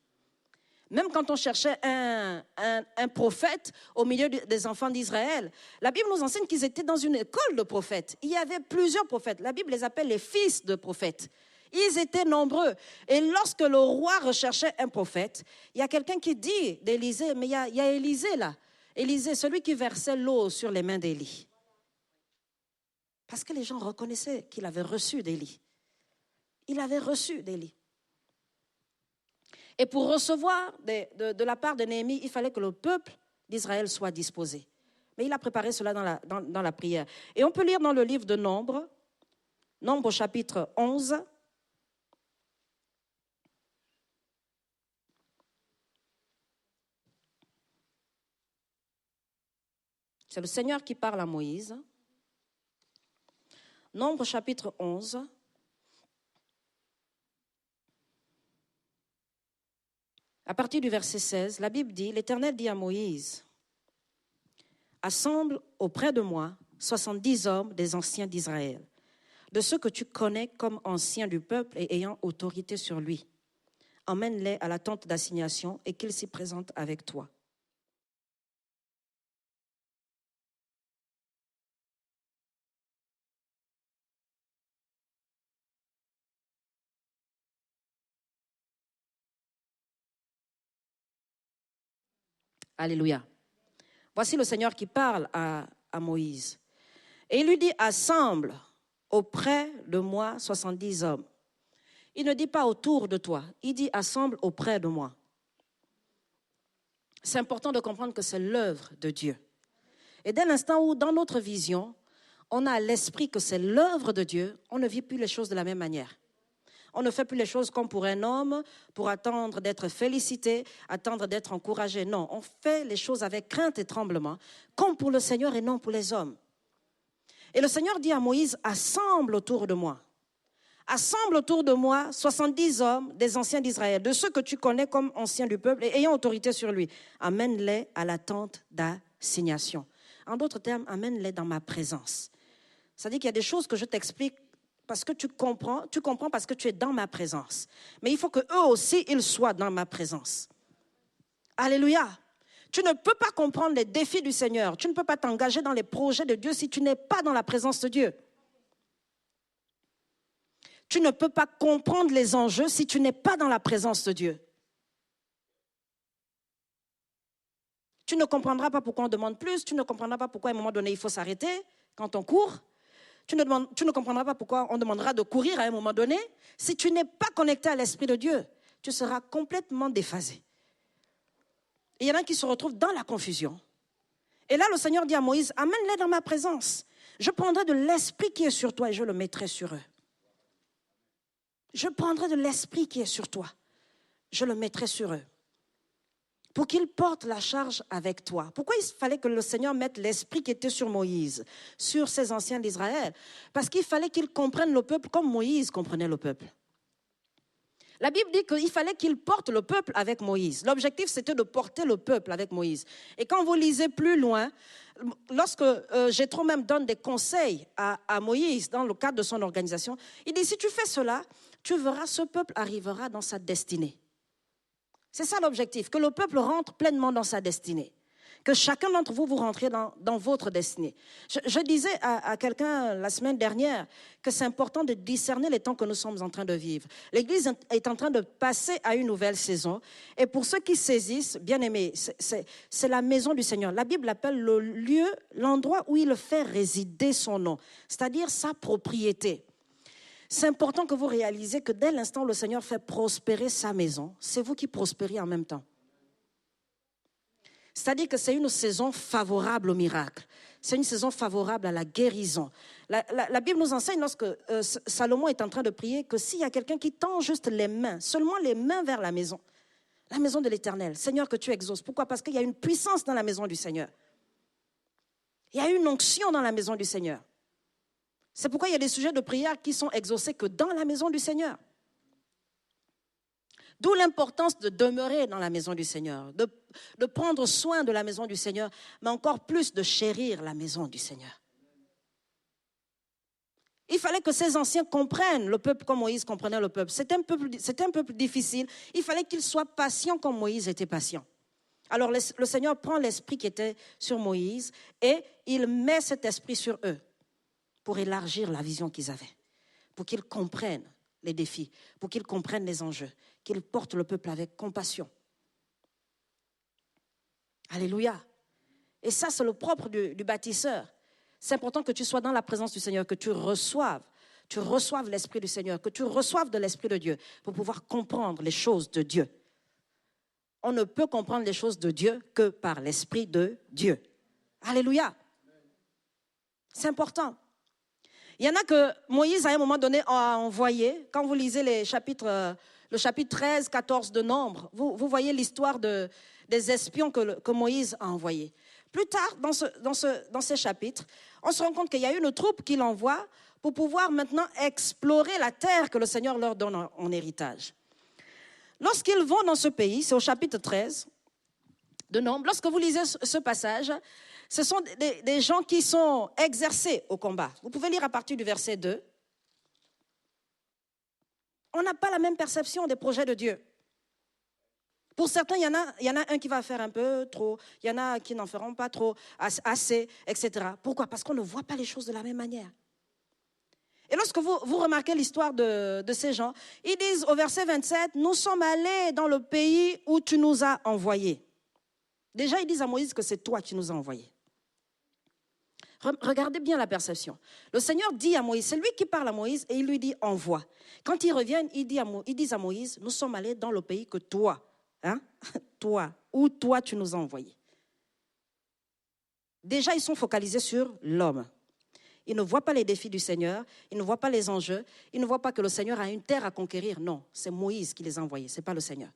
Même quand on cherchait un prophète au milieu des enfants d'Israël, la Bible nous enseigne qu'ils étaient dans une école de prophètes. Il y avait plusieurs prophètes. La Bible les appelle les fils de prophètes. Ils étaient nombreux. Et lorsque le roi recherchait un prophète, il y a quelqu'un qui dit d'Élisée, mais il y a Élisée là. Élisée, celui qui versait l'eau sur les mains d'Élie. Parce que les gens reconnaissaient qu'il avait reçu d'Élie. Il avait reçu d'Élie. Et pour recevoir de la part de Néhémie, il fallait que le peuple d'Israël soit disposé. Mais il a préparé cela dans la prière. Et on peut lire dans le livre de Nombres, Nombres chapitre 11, c'est le Seigneur qui parle à Moïse. Nombres chapitre 11. À partir du verset 16, la Bible dit, l'Éternel dit à Moïse, assemble auprès de moi 70 hommes des anciens d'Israël, de ceux que tu connais comme anciens du peuple et ayant autorité sur lui. Emmène-les à la tente d'assignation et qu'ils s'y présentent avec toi. Alléluia. Voici le Seigneur qui parle à Moïse. Et il lui dit, assemble auprès de moi 70 hommes. Il ne dit pas autour de toi, il dit assemble auprès de moi. C'est important de comprendre que c'est l'œuvre de Dieu. Et dès l'instant où, dans notre vision, on a à l'esprit que c'est l'œuvre de Dieu, on ne vit plus les choses de la même manière. On ne fait plus les choses comme pour un homme, pour attendre d'être félicité, attendre d'être encouragé. Non, on fait les choses avec crainte et tremblement, comme pour le Seigneur et non pour les hommes. Et le Seigneur dit à Moïse, assemble autour de moi. Assemble autour de moi 70 hommes des anciens d'Israël, de ceux que tu connais comme anciens du peuple et ayant autorité sur lui. Amène-les à la tente d'assignation. En d'autres termes, amène-les dans ma présence. C'est-à-dire qu'il y a des choses que je t'explique parce que tu comprends parce que tu es dans ma présence. Mais il faut qu'eux aussi, ils soient dans ma présence. Alléluia. Tu ne peux pas comprendre les défis du Seigneur. Tu ne peux pas t'engager dans les projets de Dieu si tu n'es pas dans la présence de Dieu. Tu ne peux pas comprendre les enjeux si tu n'es pas dans la présence de Dieu. Tu ne comprendras pas pourquoi on demande plus. Tu ne comprendras pas pourquoi à un moment donné, il faut s'arrêter quand on court. Tu ne comprendras pas pourquoi on demandera de courir à un moment donné. Si tu n'es pas connecté à l'Esprit de Dieu, tu seras complètement déphasé. Et il y en a qui se retrouvent dans la confusion. Et là, le Seigneur dit à Moïse, amène-les dans ma présence. Je prendrai de l'Esprit qui est sur toi et je le mettrai sur eux. Je prendrai de l'Esprit qui est sur toi. Je le mettrai sur eux. Pour qu'ils portent la charge avec toi. Pourquoi il fallait que le Seigneur mette l'Esprit qui était sur Moïse, sur ses anciens d'Israël? Parce qu'il fallait qu'ils comprennent le peuple comme Moïse comprenait le peuple. La Bible dit qu'il fallait qu'il porte le peuple avec Moïse. L'objectif, c'était de porter le peuple avec Moïse. Et quand vous lisez plus loin, lorsque Jéthro même donne des conseils à Moïse dans le cadre de son organisation, il dit, si tu fais cela, tu verras, ce peuple arrivera dans sa destinée. C'est ça l'objectif, que le peuple rentre pleinement dans sa destinée. Que chacun d'entre vous, vous rentriez dans votre destinée. Je disais à quelqu'un la semaine dernière que c'est important de discerner les temps que nous sommes en train de vivre. L'Église est en train de passer à une nouvelle saison. Et pour ceux qui saisissent, bien aimés, c'est la maison du Seigneur. La Bible appelle le lieu, l'endroit où il fait résider son nom, c'est-à-dire sa propriété. C'est important que vous réalisez que dès l'instant où le Seigneur fait prospérer sa maison, c'est vous qui prospérez en même temps. C'est-à-dire que c'est une saison favorable au miracle. C'est une saison favorable à la guérison. La Bible nous enseigne lorsque Salomon est en train de prier que s'il y a quelqu'un qui tend juste les mains, seulement les mains vers la maison de l'Éternel, Seigneur, que tu exauces. Pourquoi? Parce qu'il y a une puissance dans la maison du Seigneur. Il y a une onction dans la maison du Seigneur. C'est pourquoi il y a des sujets de prière qui sont exaucés que dans la maison du Seigneur. D'où l'importance de demeurer dans la maison du Seigneur, de prendre soin de la maison du Seigneur, mais encore plus de chérir la maison du Seigneur. Il fallait que ces anciens comprennent le peuple comme Moïse comprenait le peuple. C'était un peuple difficile. Il fallait qu'ils soient patients comme Moïse était patient. Alors le Seigneur prend l'esprit qui était sur Moïse et il met cet esprit sur eux pour élargir la vision qu'ils avaient, pour qu'ils comprennent les défis, pour qu'ils comprennent les enjeux, qu'ils portent le peuple avec compassion. Alléluia. Et ça, c'est le propre du bâtisseur. C'est important que tu sois dans la présence du Seigneur, que tu reçoives l'Esprit du Seigneur, que tu reçoives de l'Esprit de Dieu pour pouvoir comprendre les choses de Dieu. On ne peut comprendre les choses de Dieu que par l'Esprit de Dieu. Alléluia. C'est important. Il y en a que Moïse, à un moment donné, a envoyé. Quand vous lisez le chapitre 13, 14 de Nombre, vous voyez l'histoire des espions que Moïse a envoyés. Plus tard, dans ces chapitres, on se rend compte qu'il y a une troupe qu'il envoie pour pouvoir maintenant explorer la terre que le Seigneur leur donne en héritage. Lorsqu'ils vont dans ce pays, c'est au chapitre 13 de Nombre, lorsque vous lisez ce passage, ce sont des gens qui sont exercés au combat. Vous pouvez lire à partir du verset 2. On n'a pas la même perception des projets de Dieu. Pour certains, il y en a un qui va faire un peu trop, il y en a qui n'en feront pas trop, assez, etc. Pourquoi? Parce qu'on ne voit pas les choses de la même manière. Et lorsque vous remarquez l'histoire de ces gens, ils disent au verset 27, « Nous sommes allés dans le pays où tu nous as envoyés. » Déjà, ils disent à Moïse que c'est toi qui nous as envoyés. Regardez bien la perception. Le Seigneur dit à Moïse, c'est lui qui parle à Moïse et il lui dit envoie. Quand ils reviennent, ils disent à Moïse, nous sommes allés dans le pays que toi, où toi tu nous as envoyés. Déjà, ils sont focalisés sur l'homme. Ils ne voient pas les défis du Seigneur, ils ne voient pas les enjeux, ils ne voient pas que le Seigneur a une terre à conquérir. Non, c'est Moïse qui les a envoyés, ce n'est pas le Seigneur.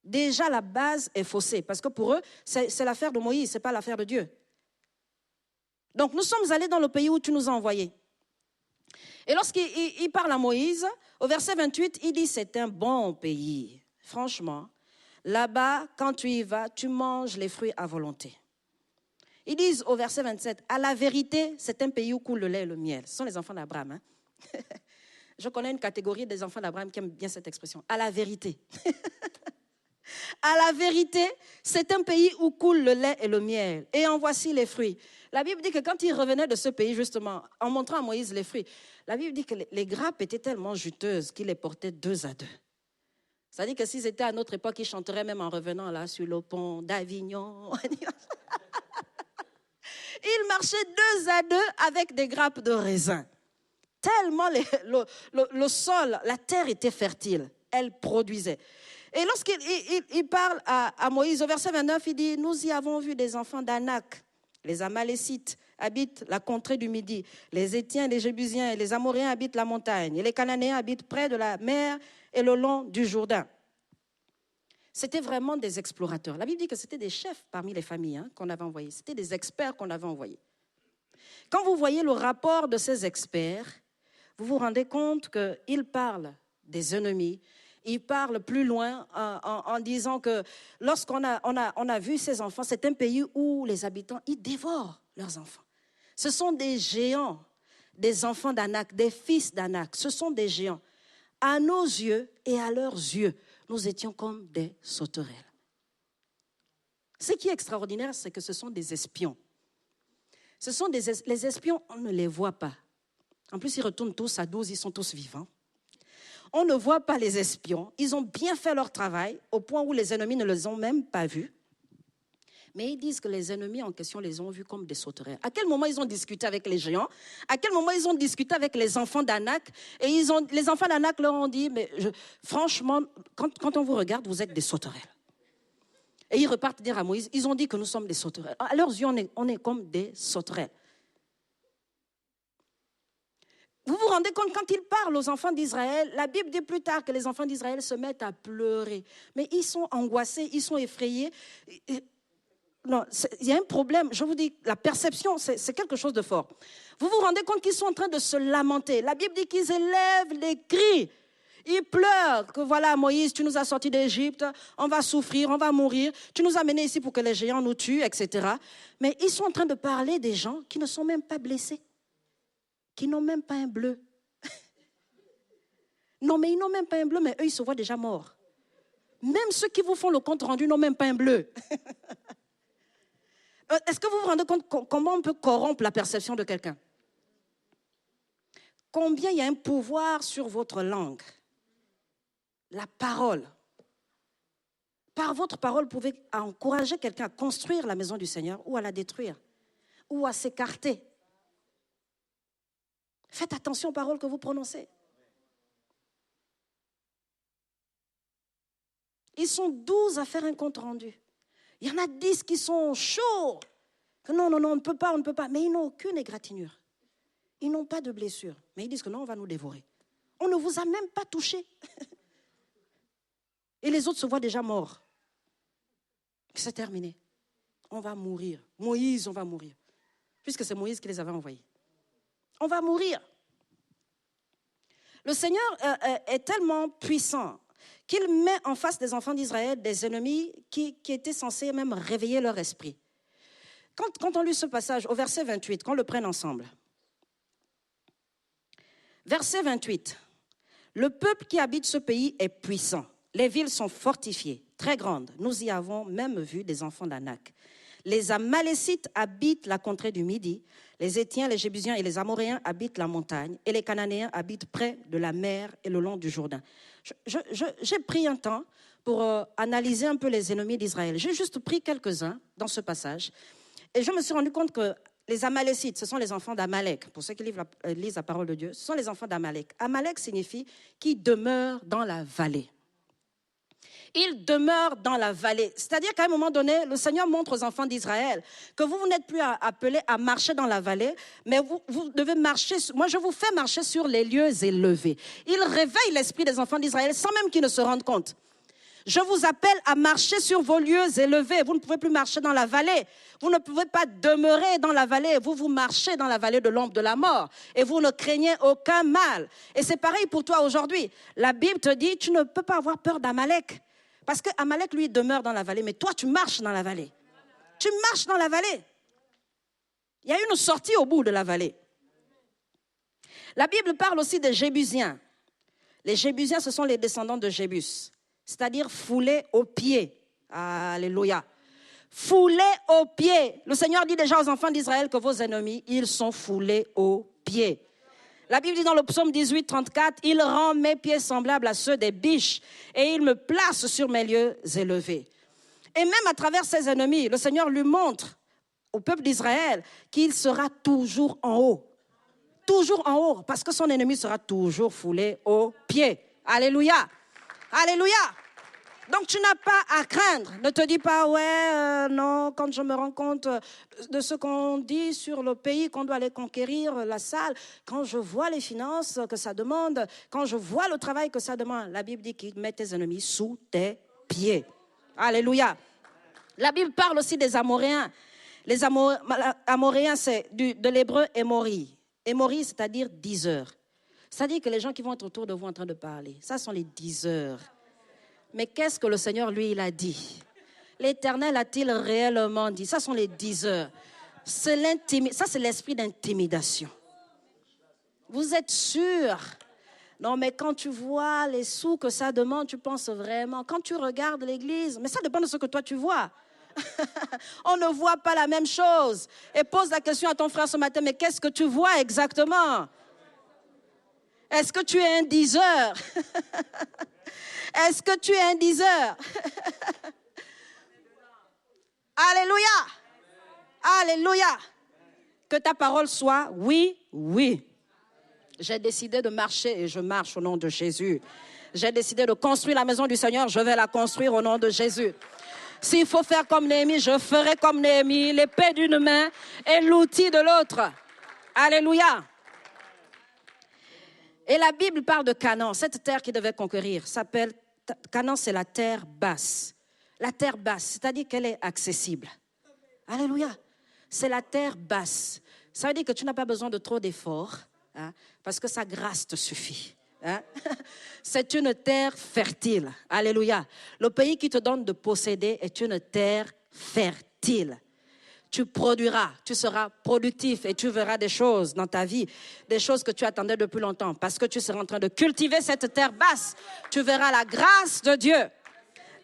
Déjà, la base est faussée, parce que pour eux, c'est l'affaire de Moïse, ce n'est pas l'affaire de Dieu. Donc, nous sommes allés dans le pays où tu nous as envoyés. Et lorsqu'il parle à Moïse, au verset 28, il dit, c'est un bon pays. Franchement, là-bas, quand tu y vas, tu manges les fruits à volonté. Ils disent au verset 27, à la vérité, c'est un pays où coule le lait et le miel. Ce sont les enfants d'Abraham. Hein? Je connais une catégorie des enfants d'Abraham qui aiment bien cette expression. À la vérité. À la vérité, c'est un pays où coule le lait et le miel. Et en voici les fruits. La Bible dit que quand ils revenaient de ce pays, justement, en montrant à Moïse les fruits, la Bible dit que les grappes étaient tellement juteuses qu'ils les portaient 2 à 2. C'est-à-dire que s'ils étaient à notre époque, ils chanteraient même en revenant là sur le pont d'Avignon. Ils marchaient 2 à 2 avec des grappes de raisin. Tellement le sol, la terre était fertile. Elle produisait. Et lorsqu'il parle à Moïse, au verset 29, il dit, nous y avons vu des enfants d'Anak. Les Amalécites habitent la contrée du Midi. Les Hétiens, les Jébusiens et les Amoréens habitent la montagne. Et les Cananéens habitent près de la mer et le long du Jourdain. C'était vraiment des explorateurs. La Bible dit que c'était des chefs parmi les familles qu'on avait envoyés. C'était des experts qu'on avait envoyés. Quand vous voyez le rapport de ces experts, vous vous rendez compte qu'ils parlent des ennemis. Ils parlent plus loin en disant que lorsqu'on a vu ces enfants, c'est un pays où les habitants, ils dévorent leurs enfants. Ce sont des géants, des enfants d'Anak, des fils d'Anak. Ce sont des géants. À nos yeux et à leurs yeux, nous étions comme des sauterelles. Ce qui est extraordinaire, c'est que ce sont des espions. Les espions, on ne les voit pas. En plus, ils retournent tous à 12, ils sont tous vivants. On ne voit pas les espions. Ils ont bien fait leur travail au point où les ennemis ne les ont même pas vus. Mais ils disent que les ennemis en question les ont vus comme des sauterelles. À quel moment ils ont discuté avec les géants? À quel moment ils ont discuté avec les enfants d'Anak? Et les enfants d'Anak leur ont dit, mais franchement, quand on vous regarde, vous êtes des sauterelles. Et ils repartent dire à Moïse, ils ont dit que nous sommes des sauterelles. À leurs yeux, on est comme des sauterelles. Vous vous rendez compte, quand il parle aux enfants d'Israël, la Bible dit plus tard que les enfants d'Israël se mettent à pleurer. Mais ils sont angoissés, ils sont effrayés. Non, il y a un problème. Je vous dis, la perception, c'est quelque chose de fort. Vous vous rendez compte qu'ils sont en train de se lamenter. La Bible dit qu'ils élèvent les cris. Ils pleurent que voilà, Moïse, tu nous as sortis d'Égypte, on va souffrir, on va mourir. Tu nous as menés ici pour que les géants nous tuent, etc. Mais ils sont en train de parler des gens qui ne sont même pas blessés, qui n'ont même pas un bleu. Non, mais ils n'ont même pas un bleu, mais eux, ils se voient déjà morts. Même ceux qui vous font le compte rendu n'ont même pas un bleu. Est-ce que vous vous rendez compte comment on peut corrompre la perception de quelqu'un? Combien il y a un pouvoir sur votre langue? La parole. Par votre parole, vous pouvez encourager quelqu'un à construire la maison du Seigneur ou à la détruire ou à s'écarter. Faites attention aux paroles que vous prononcez. Ils sont 12 à faire un compte rendu. Il y en a 10 qui sont chauds. Non, on ne peut pas. Mais ils n'ont aucune égratignure. Ils n'ont pas de blessure. Mais ils disent que non, on va nous dévorer. On ne vous a même pas touché. Et les autres se voient déjà morts. C'est terminé. On va mourir. Moïse, on va mourir. Puisque c'est Moïse qui les avait envoyés. On va mourir. Le Seigneur est tellement puissant qu'il met en face des enfants d'Israël des ennemis qui étaient censés même réveiller leur esprit. Quand on lit ce passage au verset 28, qu'on le prenne ensemble. Verset 28. Le peuple qui habite ce pays est puissant. Les villes sont fortifiées, très grandes. Nous y avons même vu des enfants d'Anak. Les Amalécites habitent la contrée du Midi. Les Hétiens, les Jébusiens et les Amoréens habitent la montagne. Et les Cananéens habitent près de la mer et le long du Jourdain. J'ai pris un temps pour analyser un peu les ennemis d'Israël. J'ai juste pris quelques-uns dans ce passage. Et je me suis rendu compte que les Amalécites, ce sont les enfants d'Amalek. Pour ceux qui lisent la parole de Dieu, ce sont les enfants d'Amalek. Amalek signifie qui demeure dans la vallée. Il demeure dans la vallée. C'est-à-dire qu'à un moment donné, le Seigneur montre aux enfants d'Israël que vous n'êtes plus appelés à marcher dans la vallée, mais vous devez marcher. Moi, je vous fais marcher sur les lieux élevés. Il réveille l'esprit des enfants d'Israël sans même qu'ils ne se rendent compte. Je vous appelle à marcher sur vos lieux élevés. Vous ne pouvez plus marcher dans la vallée. Vous ne pouvez pas demeurer dans la vallée. Vous marchez dans la vallée de l'ombre de la mort. Et vous ne craignez aucun mal. Et c'est pareil pour toi aujourd'hui. La Bible te dit, tu ne peux pas avoir peur d'Amalek. Parce qu'Amalek, lui, demeure dans la vallée. Mais toi, tu marches dans la vallée. Tu marches dans la vallée. Il y a une sortie au bout de la vallée. La Bible parle aussi des Jébusiens. Les Jébusiens, ce sont les descendants de Jébus. C'est-à-dire foulés aux pieds. Alléluia. Foulés aux pieds. Le Seigneur dit déjà aux enfants d'Israël que vos ennemis, ils sont foulés aux pieds. La Bible dit dans le psaume 18, 34, « Il rend mes pieds semblables à ceux des biches et il me place sur mes lieux élevés. » Et même à travers ses ennemis, le Seigneur lui montre au peuple d'Israël qu'il sera toujours en haut. Toujours en haut, parce que son ennemi sera toujours foulé aux pieds. Alléluia. Alléluia. Donc tu n'as pas à craindre. Ne te dis pas, non, quand je me rends compte de ce qu'on dit sur le pays, qu'on doit aller conquérir la salle, quand je vois les finances que ça demande, quand je vois le travail que ça demande, la Bible dit qu'il met tes ennemis sous tes pieds. Alléluia. La Bible parle aussi des Amoréens. Les Amoréens, c'est de l'hébreu émori. Émori, c'est-à-dire 10 heures. C'est-à-dire que les gens qui vont être autour de vous en train de parler, ça sont les 10 heures. Mais qu'est-ce que le Seigneur, lui, il a dit? L'Éternel a-t-il réellement dit? Ça sont les 10 heures. Ça, c'est l'esprit d'intimidation. Vous êtes sûr? Non, mais quand tu vois les sous que ça demande, tu penses vraiment. Quand tu regardes l'église, mais ça dépend de ce que toi tu vois. On ne voit pas la même chose. Et pose la question à ton frère ce matin, mais qu'est-ce que tu vois exactement? Est-ce que tu es un 10 heures? Est-ce que tu es un 10 heures? Alléluia. Alléluia. Que ta parole soit oui, oui. J'ai décidé de marcher et je marche au nom de Jésus. J'ai décidé de construire la maison du Seigneur, je vais la construire au nom de Jésus. S'il faut faire comme Néhémie, je ferai comme Néhémie, l'épée d'une main et l'outil de l'autre. Alléluia. Et la Bible parle de Canaan, cette terre qu'il devait conquérir. Canaan, c'est la terre basse. La terre basse, c'est-à-dire qu'elle est accessible. Alléluia. C'est la terre basse. Ça veut dire que tu n'as pas besoin de trop d'efforts, hein, parce que sa grâce te suffit. Hein? C'est une terre fertile. Alléluia. Le pays qui te donne de posséder est une terre fertile. Tu produiras, tu seras productif et tu verras des choses dans ta vie, des choses que tu attendais depuis longtemps, parce que tu seras en train de cultiver cette terre basse. Tu verras la grâce de Dieu,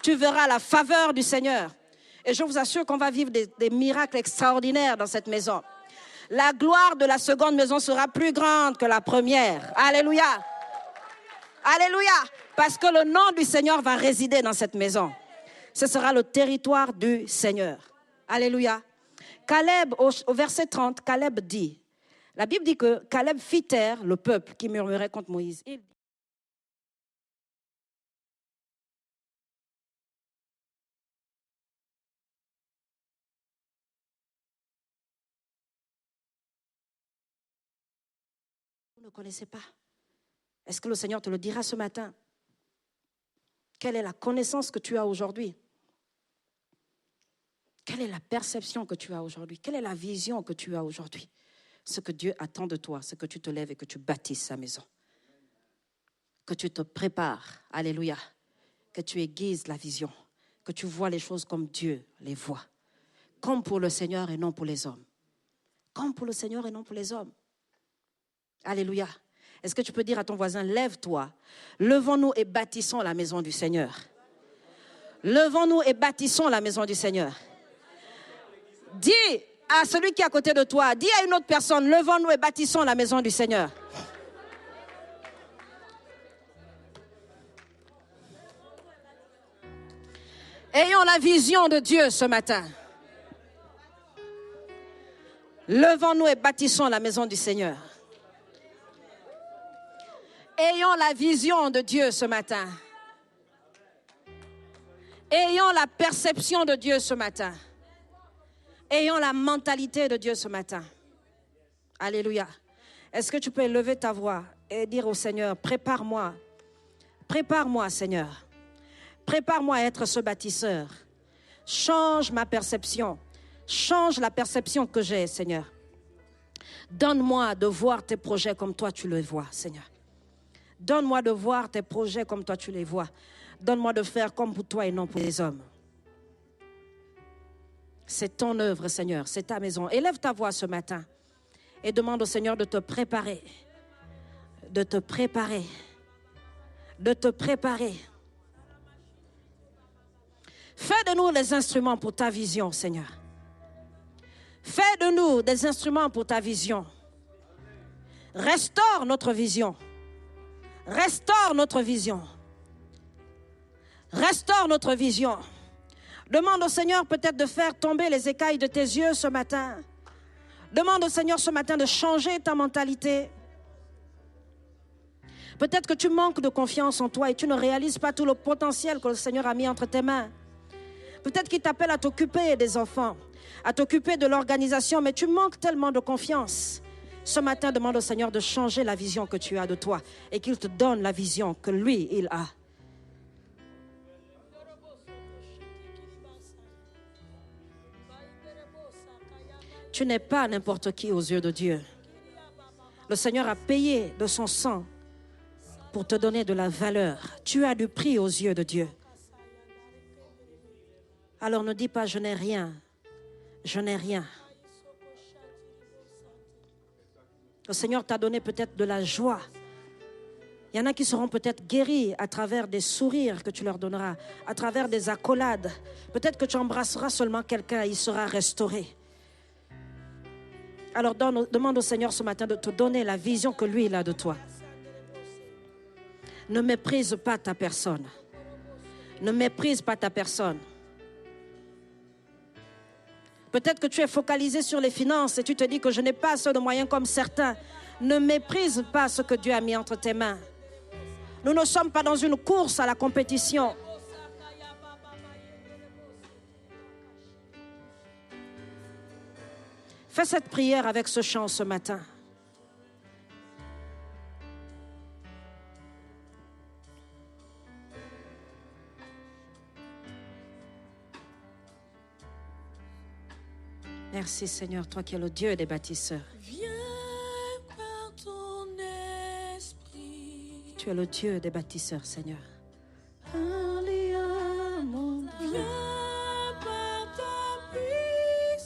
tu verras la faveur du Seigneur. Et je vous assure qu'on va vivre des miracles extraordinaires dans cette maison. La gloire de la seconde maison sera plus grande que la première. Alléluia. Alléluia. Parce que le nom du Seigneur va résider dans cette maison. Ce sera le territoire du Seigneur. Alléluia. Caleb, au verset 30, Caleb dit, la Bible dit que Caleb fit taire le peuple qui murmurait contre Moïse. Il dit, vous ne connaissez pas. Est-ce que le Seigneur te le dira ce matin? Quelle est la connaissance que tu as aujourd'hui? Quelle est la perception que tu as aujourd'hui? Quelle est la vision que tu as aujourd'hui? Ce que Dieu attend de toi, c'est que tu te lèves et que tu bâtisses sa maison. Que tu te prépares, alléluia. Que tu aiguises la vision. Que tu vois les choses comme Dieu les voit. Comme pour le Seigneur et non pour les hommes. Comme pour le Seigneur et non pour les hommes. Alléluia. Est-ce que tu peux dire à ton voisin, lève-toi, levons-nous et bâtissons la maison du Seigneur. Levons-nous et bâtissons la maison du Seigneur. Dis à celui qui est à côté de toi, dis à une autre personne, levons-nous et bâtissons la maison du Seigneur. Ayons la vision de Dieu ce matin. Levons-nous et bâtissons la maison du Seigneur. Ayons la vision de Dieu ce matin. Ayons la perception de Dieu ce matin. Ayons la mentalité de Dieu ce matin. Alléluia. Est-ce que tu peux élever ta voix et dire au Seigneur, prépare-moi. Prépare-moi, Seigneur. Prépare-moi à être ce bâtisseur. Change ma perception. Change la perception que j'ai, Seigneur. Donne-moi de voir tes projets comme toi tu les vois, Seigneur. Donne-moi de voir tes projets comme toi tu les vois. Donne-moi de faire comme pour toi et non pour les hommes. C'est ton œuvre, Seigneur. C'est ta maison. Élève ta voix ce matin et demande au Seigneur de te préparer. De te préparer. De te préparer. Fais de nous les instruments pour ta vision, Seigneur. Fais de nous des instruments pour ta vision. Restaure notre vision. Restaure notre vision. Restaure notre vision. Demande au Seigneur peut-être de faire tomber les écailles de tes yeux ce matin. Demande au Seigneur ce matin de changer ta mentalité. Peut-être que tu manques de confiance en toi et tu ne réalises pas tout le potentiel que le Seigneur a mis entre tes mains. Peut-être qu'il t'appelle à t'occuper des enfants, à t'occuper de l'organisation, mais tu manques tellement de confiance. Ce matin, demande au Seigneur de changer la vision que tu as de toi et qu'il te donne la vision que lui, il a. Tu n'es pas n'importe qui aux yeux de Dieu. Le Seigneur a payé de son sang pour te donner de la valeur. Tu as du prix aux yeux de Dieu. Alors ne dis pas je n'ai rien. Je n'ai rien. Le Seigneur t'a donné peut-être de la joie. Il y en a qui seront peut-être guéris à travers des sourires que tu leur donneras, à travers des accolades. Peut-être que tu embrasseras seulement quelqu'un et il sera restauré. Alors demande au Seigneur ce matin de te donner la vision que lui il a de toi. Ne méprise pas ta personne. Ne méprise pas ta personne. Peut-être que tu es focalisé sur les finances et tu te dis que je n'ai pas assez de moyens comme certains. Ne méprise pas ce que Dieu a mis entre tes mains. Nous ne sommes pas dans une course à la compétition. Fais cette prière avec ce chant ce matin. Merci Seigneur, toi qui es le Dieu des bâtisseurs. Viens par ton esprit. Tu es le Dieu des bâtisseurs, Seigneur. Viens par ta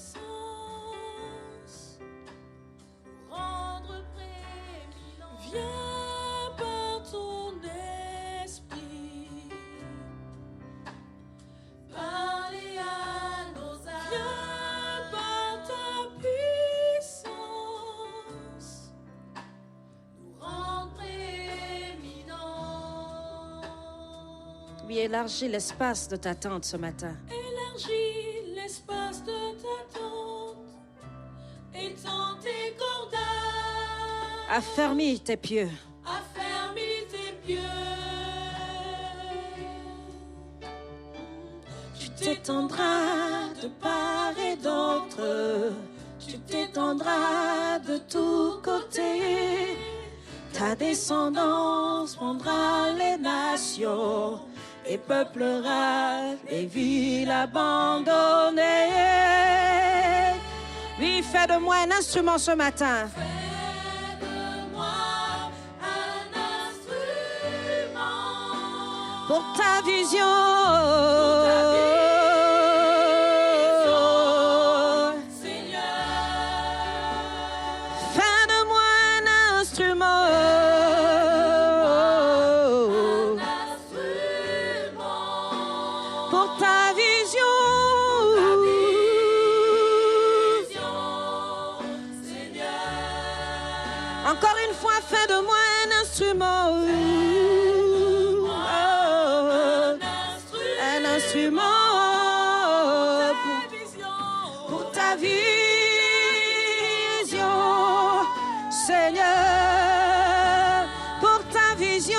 puissance. Rendre prééminent. Viens par ton esprit. Parler à nos âmes. Viens par ta puissance. Nous rendre prééminents. Oui, élargis l'espace de ta tente ce matin. Élargis l'espace de ta tente. Étends tes cordages. Affermis tes pieux. Affermis tes pieux. Tu t'étendras de part et d'autre. Tu t'étendras de tous côtés. Ta descendance prendra les nations et peuplera les villes abandonnées. Oui, fais de moi un instrument ce matin. Fais de moi un instrument Pour ta vision. Fais de moi un instrument. Pour ta vision. Encore une fois, fais de moi un instrument. Un instrument pour ta vision, Seigneur, pour ta vision.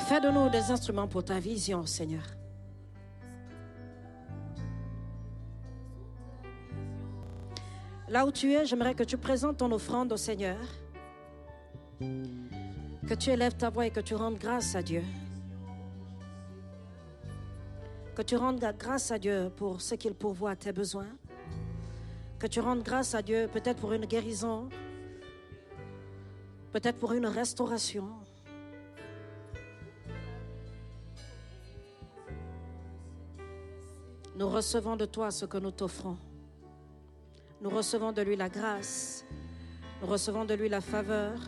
Fais de nous des instruments pour ta vision, Seigneur. Là où tu es, j'aimerais que tu présentes ton offrande au Seigneur. Que tu élèves ta voix et que tu rendes grâce à Dieu. Que tu rendes grâce à Dieu pour ce qu'il pourvoit à tes besoins. Que tu rendes grâce à Dieu peut-être pour une guérison, peut-être pour une restauration. Nous recevons de toi ce que nous t'offrons. Nous recevons de lui la grâce. Nous recevons de lui la faveur.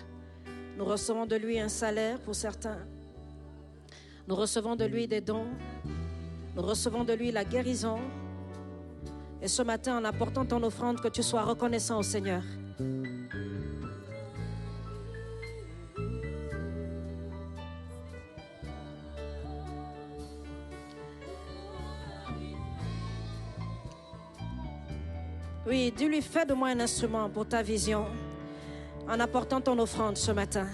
Nous recevons de lui un salaire pour certains. Nous recevons de lui des dons. Nous recevons de lui la guérison. Et ce matin, en apportant ton offrande, que tu sois reconnaissant au Seigneur. Oui, dis-lui, fais de moi un instrument pour ta vision en apportant ton offrande ce matin.